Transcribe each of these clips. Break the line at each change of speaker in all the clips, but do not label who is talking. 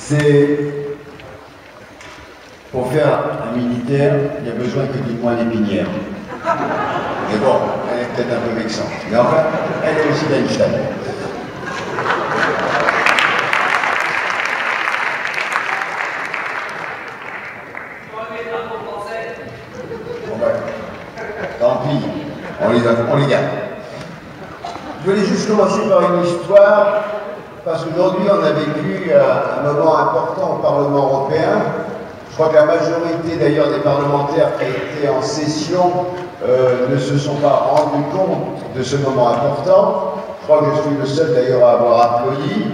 c'est pour faire un militaire, il y a besoin que d'une moelle épinière. Mais bon, elle est peut-être un peu vexante. Mais enfin, elle est aussi d'Einstein. Bon ben, tant pis, on les garde. Je voulais juste commencer par une histoire, parce qu'aujourd'hui on a vécu un moment important au Parlement européen. Je crois que la majorité d'ailleurs des parlementaires qui étaient en session ne se sont pas rendus compte de ce moment important. Je crois que je suis le seul d'ailleurs à avoir applaudi.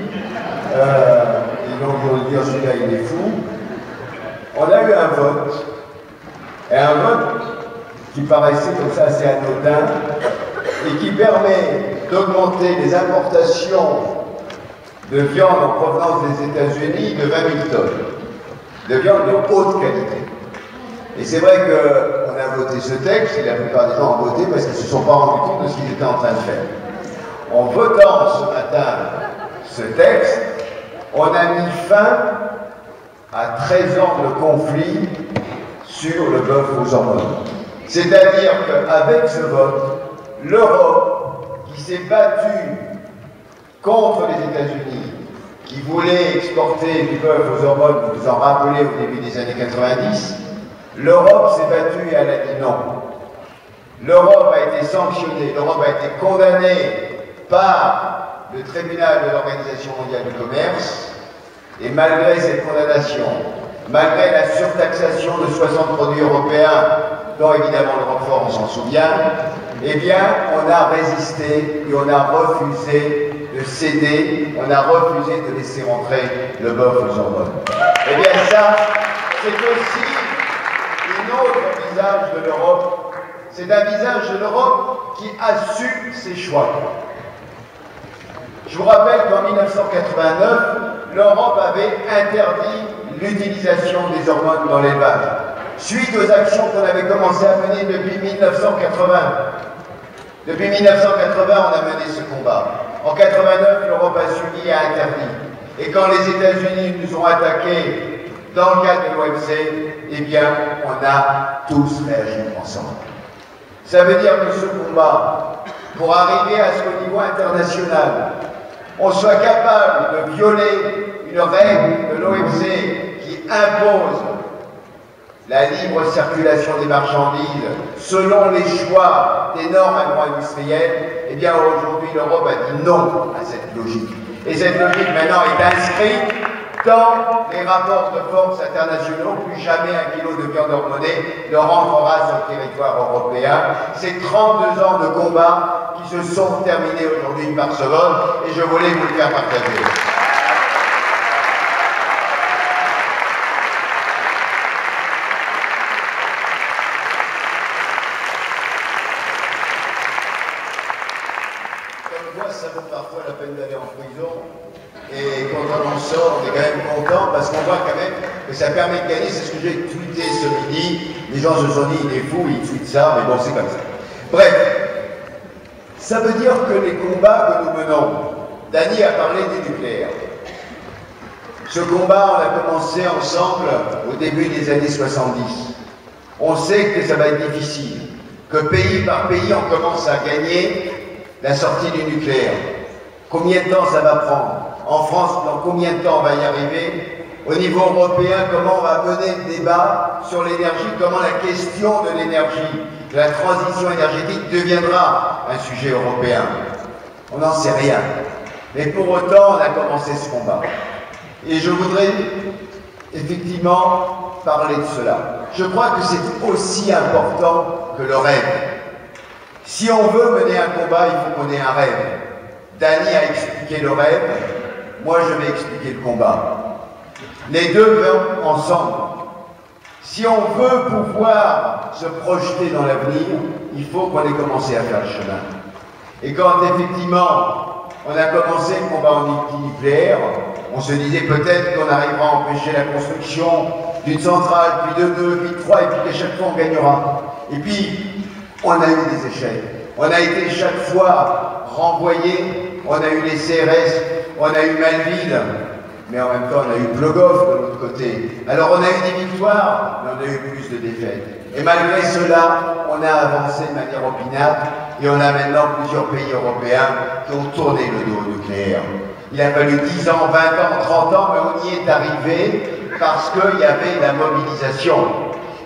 Et donc on va dire celui-là il est fou. On a eu un vote, et un vote qui paraissait comme ça assez anodin, et qui permet d'augmenter les importations de viande en provenance des États-Unis de 20 000 tonnes, de viande de haute qualité. Et c'est vrai qu'on a voté ce texte, et la plupart des gens ont voté parce qu'ils ne se sont pas rendus compte de ce qu'ils étaient en train de faire. En votant ce matin ce texte, on a mis fin à 13 ans de conflit sur le bœuf aux hormones. C'est-à-dire qu'avec ce vote, l'Europe, qui s'est battue contre les États-Unis, qui voulaient exporter du bœuf aux hormones, vous vous en rappelez au début des années 90, l'Europe s'est battue et elle a dit non. L'Europe a été sanctionnée, l'Europe a été condamnée par le tribunal de l'Organisation mondiale du commerce, et malgré cette condamnation, malgré la surtaxation de 60 produits européens, dont évidemment le Roquefort, on s'en souvient, eh bien, on a résisté et on a refusé de céder, on a refusé de laisser rentrer le bœuf aux hormones. Eh bien ça, c'est aussi un autre visage de l'Europe. C'est un visage de l'Europe qui assume ses choix. Je vous rappelle qu'en 1989, l'Europe avait interdit l'utilisation des hormones dans l'élevage, suite aux actions qu'on avait commencé à mener depuis 1980. Depuis 1980, on a mené ce combat. En 89, l'Europe a suivi et a interdit. Et quand les États-Unis nous ont attaqués dans le cadre de l'OMC, eh bien, on a tous réagi ensemble. Ça veut dire que ce combat, pour arriver à ce qu'au niveau international, on soit capable de violer une règle de l'OMC qui impose la libre circulation des marchandises selon les choix des normes agro-industrielles, eh bien aujourd'hui l'Europe a dit non à cette logique. Et cette logique maintenant est inscrite dans les rapports de force internationaux. Plus jamais un kilo de viande hormonée ne rentrera sur le territoire européen. C'est 32 ans de combat qui se sont terminés aujourd'hui par ce vote et je voulais vous le faire partager. Ça vaut parfois la peine d'aller en prison et quand on en sort, on est quand même content parce qu'on voit quand même que ça permet de gagner. C'est ce que j'ai tweeté ce midi. Les gens se sont dit il est fou, il tweet ça, mais bon c'est comme ça. Bref, ça veut dire que les combats que nous menons, Dany a parlé du nucléaire. Ce combat, on a commencé ensemble au début des années 70. On sait que ça va être difficile, que pays par pays on commence à gagner la sortie du nucléaire. Combien de temps ça va prendre? En France, dans combien de temps on va y arriver? Au niveau européen, comment on va mener le débat sur l'énergie? Comment la question de l'énergie, de la transition énergétique deviendra un sujet européen? On n'en sait rien. Mais pour autant, on a commencé ce combat. Et je voudrais effectivement parler de cela. Je crois que c'est aussi important que le rêve. Si on veut mener un combat, il faut qu'on ait un rêve. Dany a expliqué le rêve, moi je vais expliquer le combat. Les deux vont ensemble. Si on veut pouvoir se projeter dans l'avenir, il faut qu'on ait commencé à faire le chemin. Et quand effectivement on a commencé le combat anti-nucléaire, on se disait peut-être qu'on arrivera à empêcher la construction d'une centrale, puis de deux, puis de trois, et puis qu'à chaque fois on gagnera. Et puis, on a eu des échecs. On a été chaque fois renvoyés. On a eu les CRS, on a eu Malville. mais en même temps on a eu Plogov de l'autre côté. Alors on a eu des victoires, mais on a eu plus de défaites. Et malgré cela, on a avancé de manière opiniâtre et on a maintenant plusieurs pays européens qui ont tourné le dos au nucléaire. Il a fallu 10 ans, 20 ans, 30 ans, mais on y est arrivé parce qu'il y avait la mobilisation.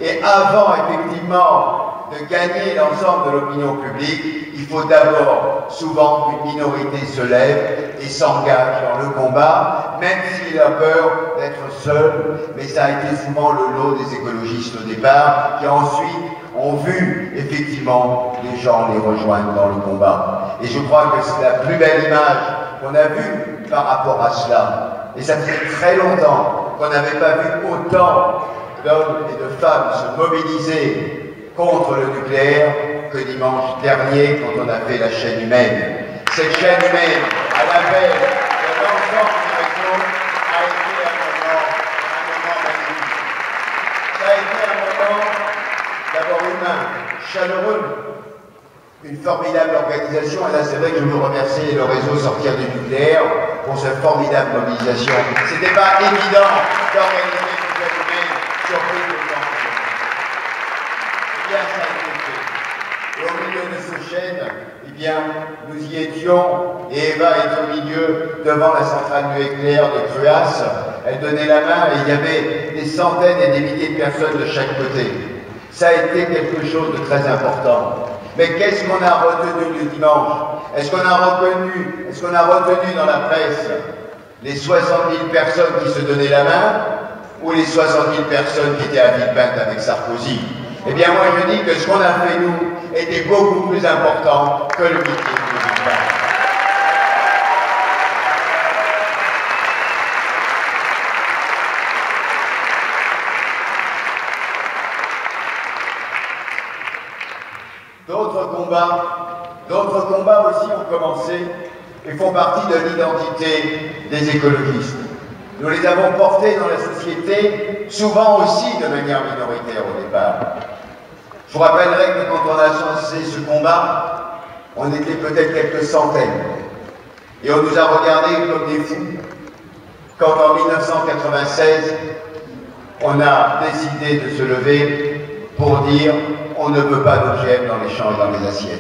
Et avant, effectivement, de gagner l'ensemble de l'opinion publique, il faut d'abord, souvent, qu'une minorité se lève et s'engage dans le combat, même s'il a peur d'être seul, mais ça a été souvent le lot des écologistes au départ, qui ensuite ont vu, effectivement, les gens les rejoindre dans le combat. Et je crois que c'est la plus belle image qu'on a vue par rapport à cela. Et ça fait très longtemps qu'on n'avait pas vu autant d'hommes et de femmes se mobiliser contre le nucléaire que dimanche dernier quand on a fait la chaîne humaine. Cette chaîne humaine, à l'appel de l'ensemble du réseau, a été un moment magnifique. Ça a été un moment d'abord humain, chaleureux, une formidable organisation. Et là, c'est vrai que je veux remercier le réseau Sortir du nucléaire pour cette formidable mobilisation. C'était pas évident d'organiser une chaîne humaine sur plus de temps. Bien, ça a été fait. Et au milieu de ce chaîne, eh bien, nous y étions, et Eva est au milieu, devant la centrale nucléaire de Cruas. Elle donnait la main et il y avait des centaines et des milliers de personnes de chaque côté. Ça a été quelque chose de très important. Mais qu'est-ce qu'on a retenu le dimanche? Est-ce qu'on a retenu dans la presse les 60 000 personnes qui se donnaient la main ou les 60 000 personnes qui étaient à Villepinte avec Sarkozy? Eh bien, moi, je dis que ce qu'on a fait, nous, était beaucoup plus important que le meeting de Villepinte. D'autres combats aussi ont commencé et font partie de l'identité des écologistes. Nous les avons portés dans la société, souvent aussi de manière minoritaire au départ. Je vous rappellerai que quand on a lancé ce combat, on était peut-être quelques centaines. Et on nous a regardés comme des fous quand en 1996, on a décidé de se lever pour dire on ne veut pas d'OGM dans les champs et dans les assiettes.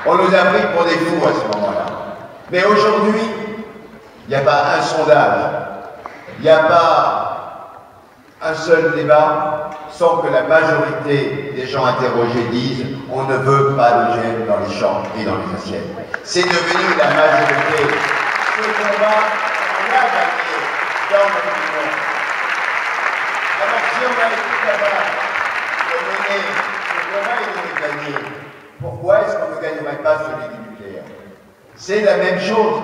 On nous a pris pour des fous à ce moment-là. Mais aujourd'hui, il n'y a pas un sondage, il n'y a pas un seul débat sans que la majorité des gens interrogés disent on ne veut pas d'OGM dans les champs et dans les assiettes. C'est devenu la majorité. Ce combat, on l'a gagné dans notre monde. Alors si on a été capable de mener ce combat et de le gagner, pourquoi est-ce qu'on ne gagnerait pas celui du nucléaire? C'est la même chose.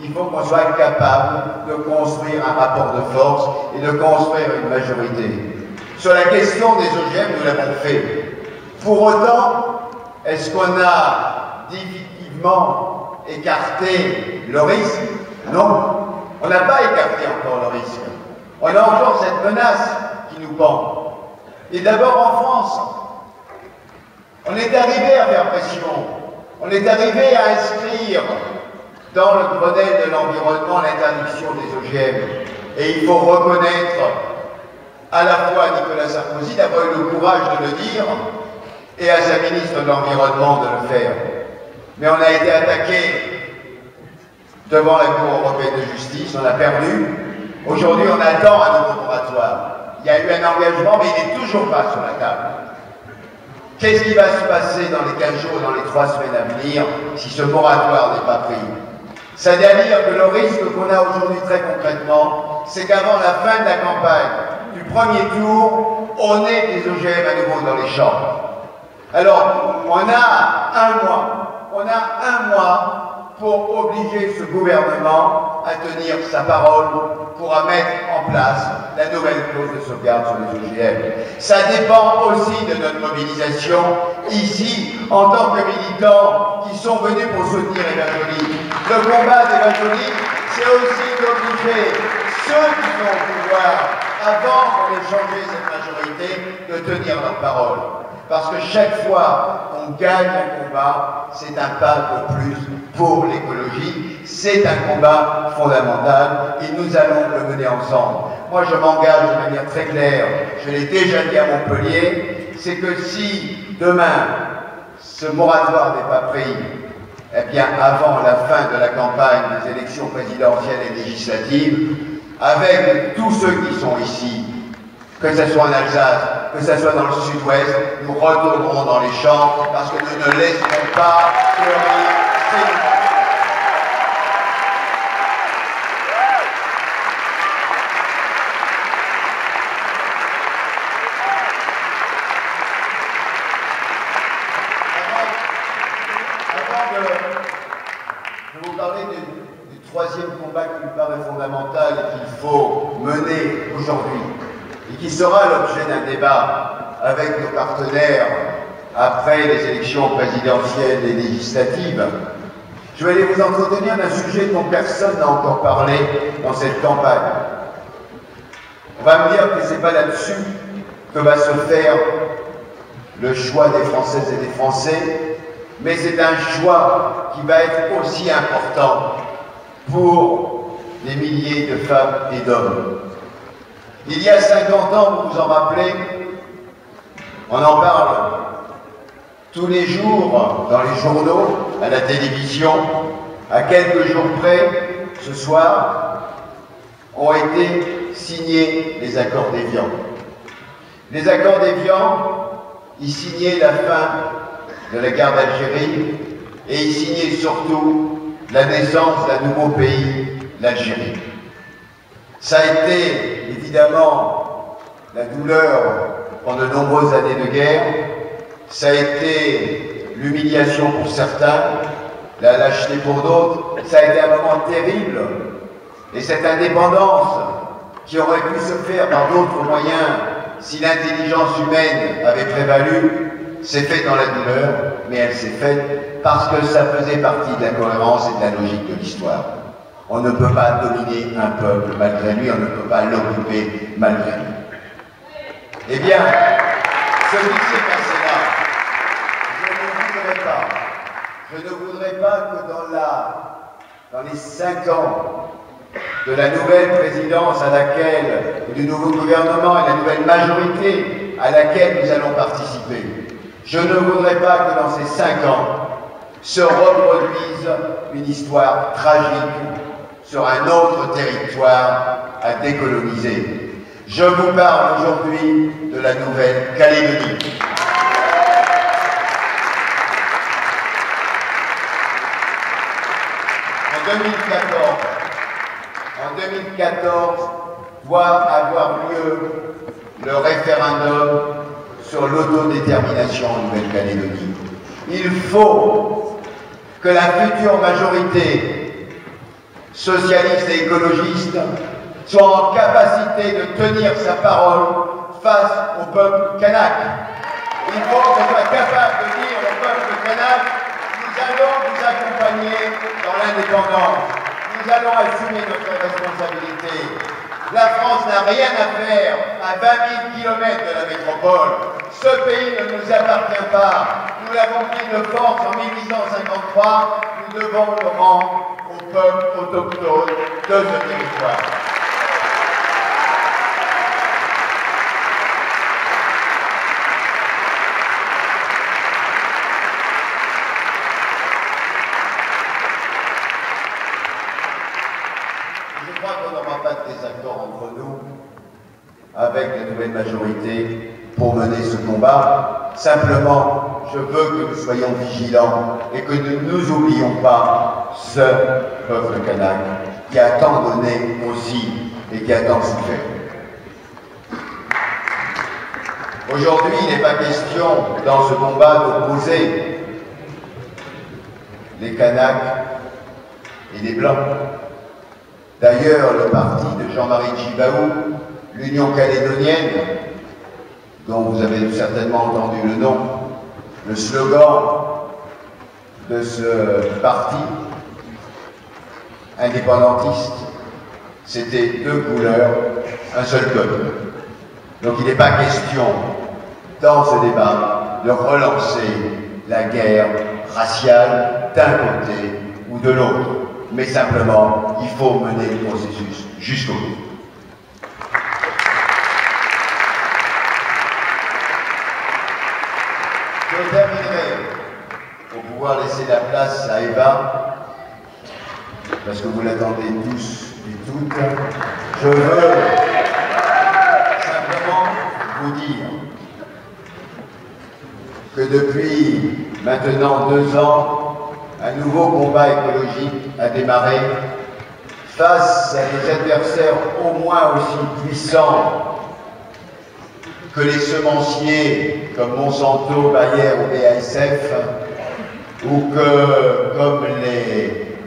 Il faut qu'on soit capable de construire un rapport de force et de construire une majorité. Sur la question des OGM, nous l'avons fait. Pour autant, est-ce qu'on a définitivement écarté le risque? Non. On n'a pas écarté encore le risque. On a encore cette menace qui nous pend. Et d'abord en France, on est arrivé à faire pression. On est arrivé à inscrire dans le Grenelle de l'environnement l'interdiction des OGM. Et il faut reconnaître à la fois à Nicolas Sarkozy d'avoir eu le courage de le dire et à sa ministre de l'Environnement de le faire. Mais on a été attaqué devant la Cour européenne de justice, on a perdu. Aujourd'hui, on attend un nouveau moratoire. Il y a eu un engagement, mais il n'est toujours pas sur la table. Qu'est-ce qui va se passer dans les 15 jours, dans les 3 semaines à venir, si ce moratoire n'est pas pris? C'est-à-dire que le risque qu'on a aujourd'hui très concrètement, c'est qu'avant la fin de la campagne du premier tour, on ait des OGM à nouveau dans les champs. Alors, on a un mois pour obliger ce gouvernement à tenir sa parole pour mettre en place la nouvelle clause de sauvegarde sur les OGM. Ça dépend aussi de notre mobilisation ici, en tant que militants qui sont venus pour soutenir Eva Joly. Le combat d'Eva Joly, c'est aussi d'obliger ceux qui sont au pouvoir, avant qu'on ait changé cette majorité, de tenir leur parole. Parce que chaque fois qu'on gagne un combat, c'est un pas de plus pour l'écologie. C'est un combat fondamental et nous allons le mener ensemble. Moi, je m'engage de manière très claire, je l'ai déjà dit à Montpellier, c'est que si demain, ce moratoire n'est pas pris, eh bien, avant la fin de la campagne des élections présidentielles et législatives, avec tous ceux qui sont ici, que ce soit en Alsace, que ce soit dans le sud-ouest, nous retournerons dans les champs parce que nous ne laisserons pas fleurir ces... Je vais vous parler du troisième combat qui me paraît fondamental et qu'il faut mener aujourd'hui et qui sera l'objet d'un débat avec nos partenaires après les élections présidentielles et législatives. Je vais aller vous entretenir d'un sujet dont personne n'a encore parlé dans cette campagne. On va me dire que ce n'est pas là-dessus que va se faire le choix des Françaises et des Français, mais c'est un choix qui va être aussi important pour des milliers de femmes et d'hommes. Il y a 50 ans, vous vous en rappelez, on en parle tous les jours dans les journaux, à la télévision, à quelques jours près, ce soir, ont été signés les accords d'Évian. Les accords d'Évian, ils signaient la fin de la guerre d'Algérie et ils signaient surtout la naissance d'un nouveau pays, l'Algérie. Ça a été évidemment la douleur pendant de nombreuses années de guerre, ça a été l'humiliation pour certains, la lâcheté pour d'autres, ça a été un moment terrible. Et cette indépendance qui aurait pu se faire par d'autres moyens si l'intelligence humaine avait prévalu, s'est faite dans la douleur, mais elle s'est faite parce que ça faisait partie de la cohérence et de la logique de l'histoire. On ne peut pas dominer un peuple malgré lui, on ne peut pas l'occuper malgré lui. Eh bien, ce qui s'est passé là, je ne voudrais pas que dans les 5 ans de la nouvelle présidence à laquelle, du nouveau gouvernement et la nouvelle majorité à laquelle nous allons participer, je ne voudrais pas que dans ces 5 ans se reproduise une histoire tragique sur un autre territoire à décoloniser. Je vous parle aujourd'hui de la Nouvelle-Calédonie. En 2014, doit avoir lieu le référendum sur l'autodétermination en Nouvelle-Calédonie. Il faut que la future majorité socialiste et écologiste soit en capacité de tenir sa parole face au peuple kanak. Il faut qu'elle soit capable de dire au peuple kanak: nous allons vous accompagner dans l'indépendance, nous allons assumer notre responsabilité. La France n'a rien à faire à 20 000 km de la métropole. Ce pays ne nous appartient pas. Nous l'avons pris de force en 1853. Nous devons le rendre au peuple autochtone de ce territoire. Je crois qu'on n'aura pas de désaccord entre nous avec la nouvelle majorité pour mener ce combat. Simplement, je veux que nous soyons vigilants et que nous ne nous oublions pas ce peuple kanak qui a tant donné aussi et qui a tant souffert. Aujourd'hui, il n'est pas question dans ce combat d'opposer les Kanaks et les Blancs. D'ailleurs, le parti de Jean-Marie Tjibaou, l'Union calédonienne, dont vous avez certainement entendu le nom, le slogan de ce parti indépendantiste, c'était 2 couleurs, un seul peuple. Donc il n'est pas question, dans ce débat, de relancer la guerre raciale d'un côté ou de l'autre, mais simplement, il faut mener le processus jusqu'au bout. Je terminerai pour pouvoir laisser la place à Eva, parce que vous l'attendez tous et toutes. Je veux simplement vous dire que depuis maintenant 2 ans, un nouveau combat écologique a démarré face à des adversaires au moins aussi puissants que les semenciers comme Monsanto, Bayer ou BASF, ou que comme les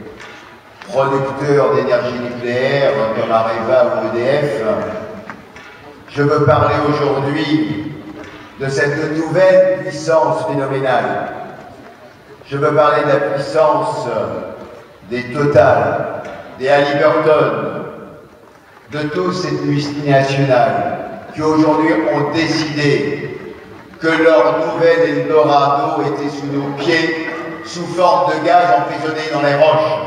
producteurs d'énergie nucléaire comme Areva ou EDF. Je veux parler aujourd'hui de cette nouvelle puissance phénoménale. Je veux parler de la puissance des Total, des Halliburton, de tous ces multinationales qui aujourd'hui ont décidé que leur nouvel Eldorado était sous nos pieds, sous forme de gaz emprisonné dans les roches.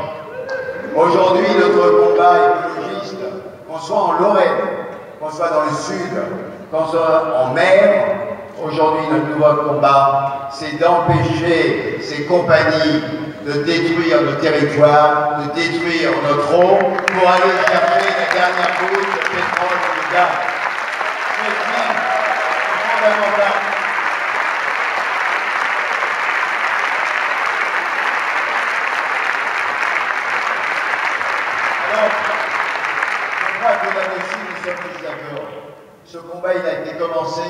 Aujourd'hui, notre combat écologiste, qu'on soit en Lorraine, qu'on soit dans le sud, qu'on soit en mer, aujourd'hui notre nouveau combat, c'est d'empêcher ces compagnies de détruire nos territoires, de détruire notre eau, pour aller chercher la dernière goutte de pétrole et de gaz. C'est fondamental. Ce combat, il a été commencé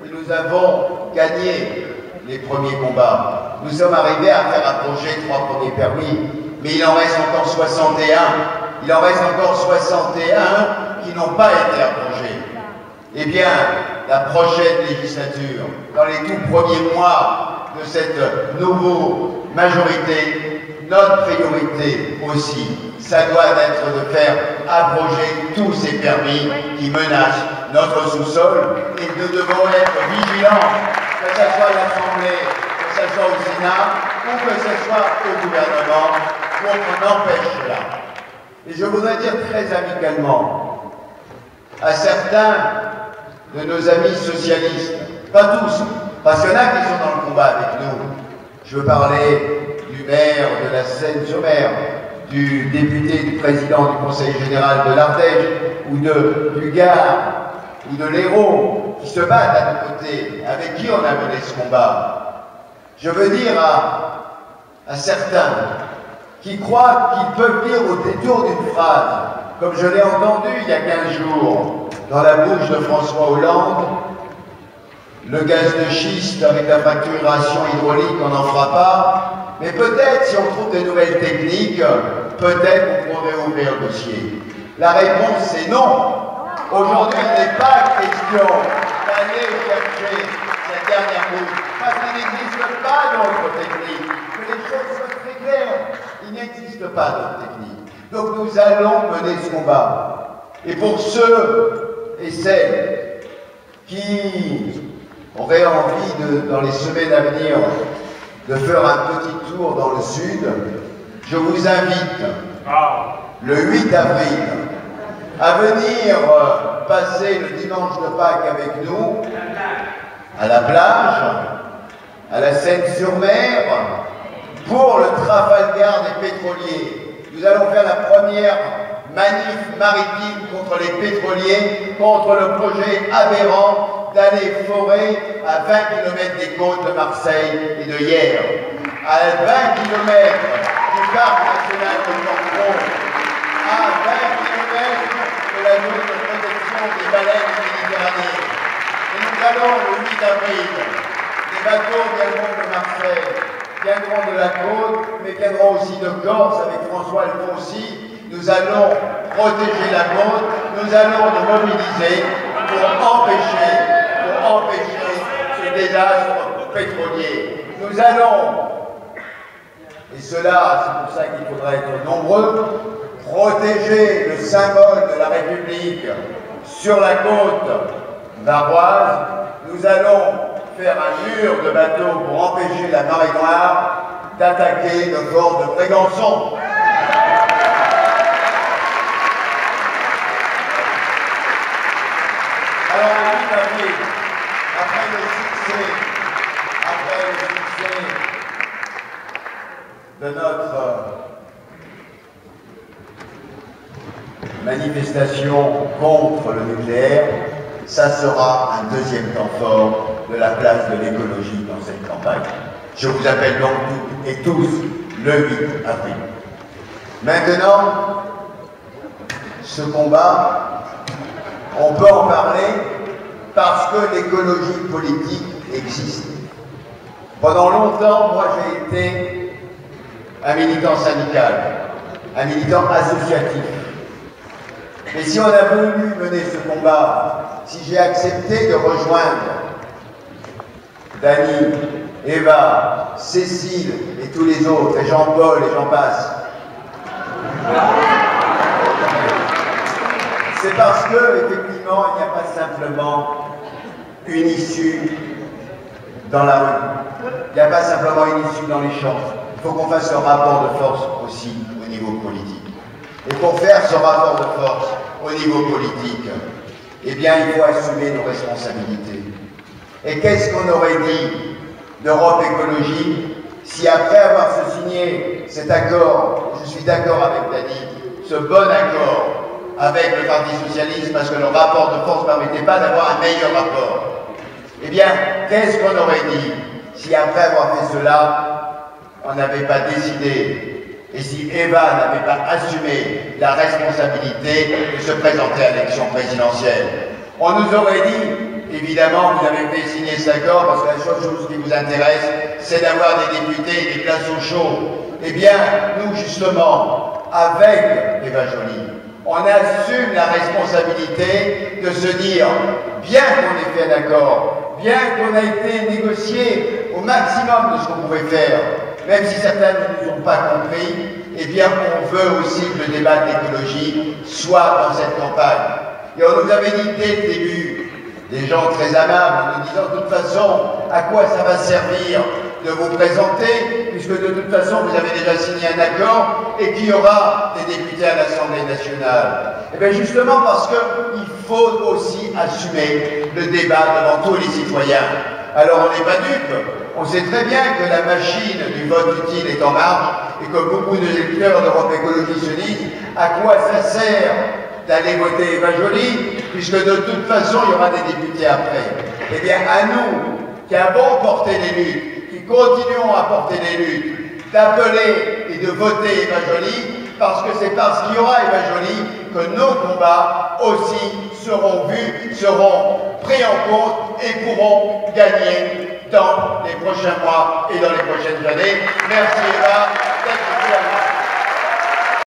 et nous avons gagné les premiers combats. Nous sommes arrivés à faire approcher 3 premiers permis, mais il en reste encore 61. Il en reste encore 61 qui n'ont pas été approchés. Eh bien, la prochaine législature, dans les tout premiers mois de cette nouvelle majorité, notre priorité aussi, ça doit être de faire abroger tous ces permis qui menacent notre sous-sol et nous devons être vigilants, que ce soit à l'Assemblée, que ce soit au Sénat ou que ce soit au gouvernement, pour qu'on empêche cela. Et je voudrais dire très amicalement à certains de nos amis socialistes, pas tous, parce qu'il y en a qui sont dans le combat avec nous. Je veux parler du maire de la Seine-sur-Mer, du député, du président du Conseil général de l'Ardèche, ou du Gard, ou de l'Hérault, qui se battent à nos côtés, avec qui on a mené ce combat. Je veux dire à certains qui croient qu'ils peuvent dire au détour d'une phrase, comme je l'ai entendu il y a 15 jours, dans la bouche de François Hollande, le gaz de schiste avec la fracturation hydraulique, on n'en fera pas, mais peut-être si on trouve de nouvelles techniques, peut-être on pourrait ouvrir le dossier. La réponse c'est non. Aujourd'hui, il n'est pas question d'aller chercher cette dernière route, parce qu'il n'existe pas d'autre technique. Que les choses soient très claires, il n'existe pas d'autre technique. Donc nous allons mener ce combat. Et pour ceux et celles qui auraient envie, dans les semaines à venir, de faire un petit tour dans le sud, je vous invite, le 8 avril, à venir passer le dimanche de Pâques avec nous, à la plage, à la Seine-sur-Mer, pour le Trafalgar des pétroliers. Nous allons faire la première manif maritime contre les pétroliers, contre le projet aberrant d'aller forer à 20 km des côtes de Marseille et de Hyères, à 20 km du parc national de Cancun, à 20 km de la zone de protection des baleines méditerranéennes. Et nous allons le 8 avril, des bateaux viendront de Marseille, viendront de la côte, mais viendront aussi de Corse avec François Alfonsi. Nous allons protéger la côte, nous allons nous mobiliser pour empêcher ce désastre pétrolier. Nous allons, et cela, c'est pour ça qu'il faudra être nombreux, protéger le symbole de la République sur la côte varoise. Nous allons faire un mur de bateaux pour empêcher la marée noire. d'attaquer le fort de Brégançon. Alors, le 8 avril, après le succès de notre manifestation contre le nucléaire, ça sera un deuxième temps fort de la place de l'écologie dans cette campagne. Je vous appelle donc toutes et tous le 8 avril. Maintenant, ce combat, on peut en parler parce que l'écologie politique existe. Pendant longtemps, moi j'ai été un militant syndical, un militant associatif. Mais si on a voulu mener ce combat, si j'ai accepté de rejoindre Dany, Eva, Cécile et tous les autres, et Jean-Paul et j'en passe, c'est parce que, effectivement, il n'y a pas simplement une issue dans la rue. Il n'y a pas simplement une issue dans les champs. Il faut qu'on fasse un rapport de force aussi au niveau politique. Et pour faire ce rapport de force au niveau politique, eh bien, il faut assumer nos responsabilités. Et qu'est-ce qu'on aurait dit d'Europe Écologie si après avoir signé cet accord, je suis d'accord avec Dany, ce bon accord avec le Parti Socialiste, parce que le rapport de force ne permettait pas d'avoir un meilleur rapport. Eh bien, qu'est-ce qu'on aurait dit si après avoir fait cela, on n'avait pas décidé, et si Eva n'avait pas assumé la responsabilité de se présenter à l'élection présidentielle? On nous aurait dit, évidemment, vous avez fait signer cet accord parce que la seule chose qui vous intéresse, c'est d'avoir des députés et des places au chaud. Eh bien, nous, justement, avec Eva Joly, on assume la responsabilité de se dire, bien qu'on ait fait un accord, bien qu'on a été négocié au maximum de ce qu'on pouvait faire, même si certains ne nous ont pas compris, eh bien on veut aussi que le débat de l'écologie soit dans cette campagne. Et on nous avait dit dès le début, des gens très amables, en nous disant de toute façon, à quoi ça va servir de vous présenter, puisque de toute façon vous avez déjà signé un accord et qu'il y aura des députés à l'Assemblée nationale. Et bien justement parce qu'il faut aussi assumer le débat devant tous les citoyens. Alors on n'est pas dupes, on sait très bien que la machine du vote utile est en marche et que beaucoup de électeurs d'Europe Écologie se disent à quoi ça sert d'aller voter Eva Joly, puisque de toute façon il y aura des députés après. Eh bien à nous qui avons porté les luttes, qui continuons à porter les luttes, d'appeler et de voter Eva Joly, parce que c'est parce qu'il y aura Eva Joly que nos combats aussi seront vus, seront pris en compte et pourront gagner dans les prochains mois et dans les prochaines années. Merci Eva.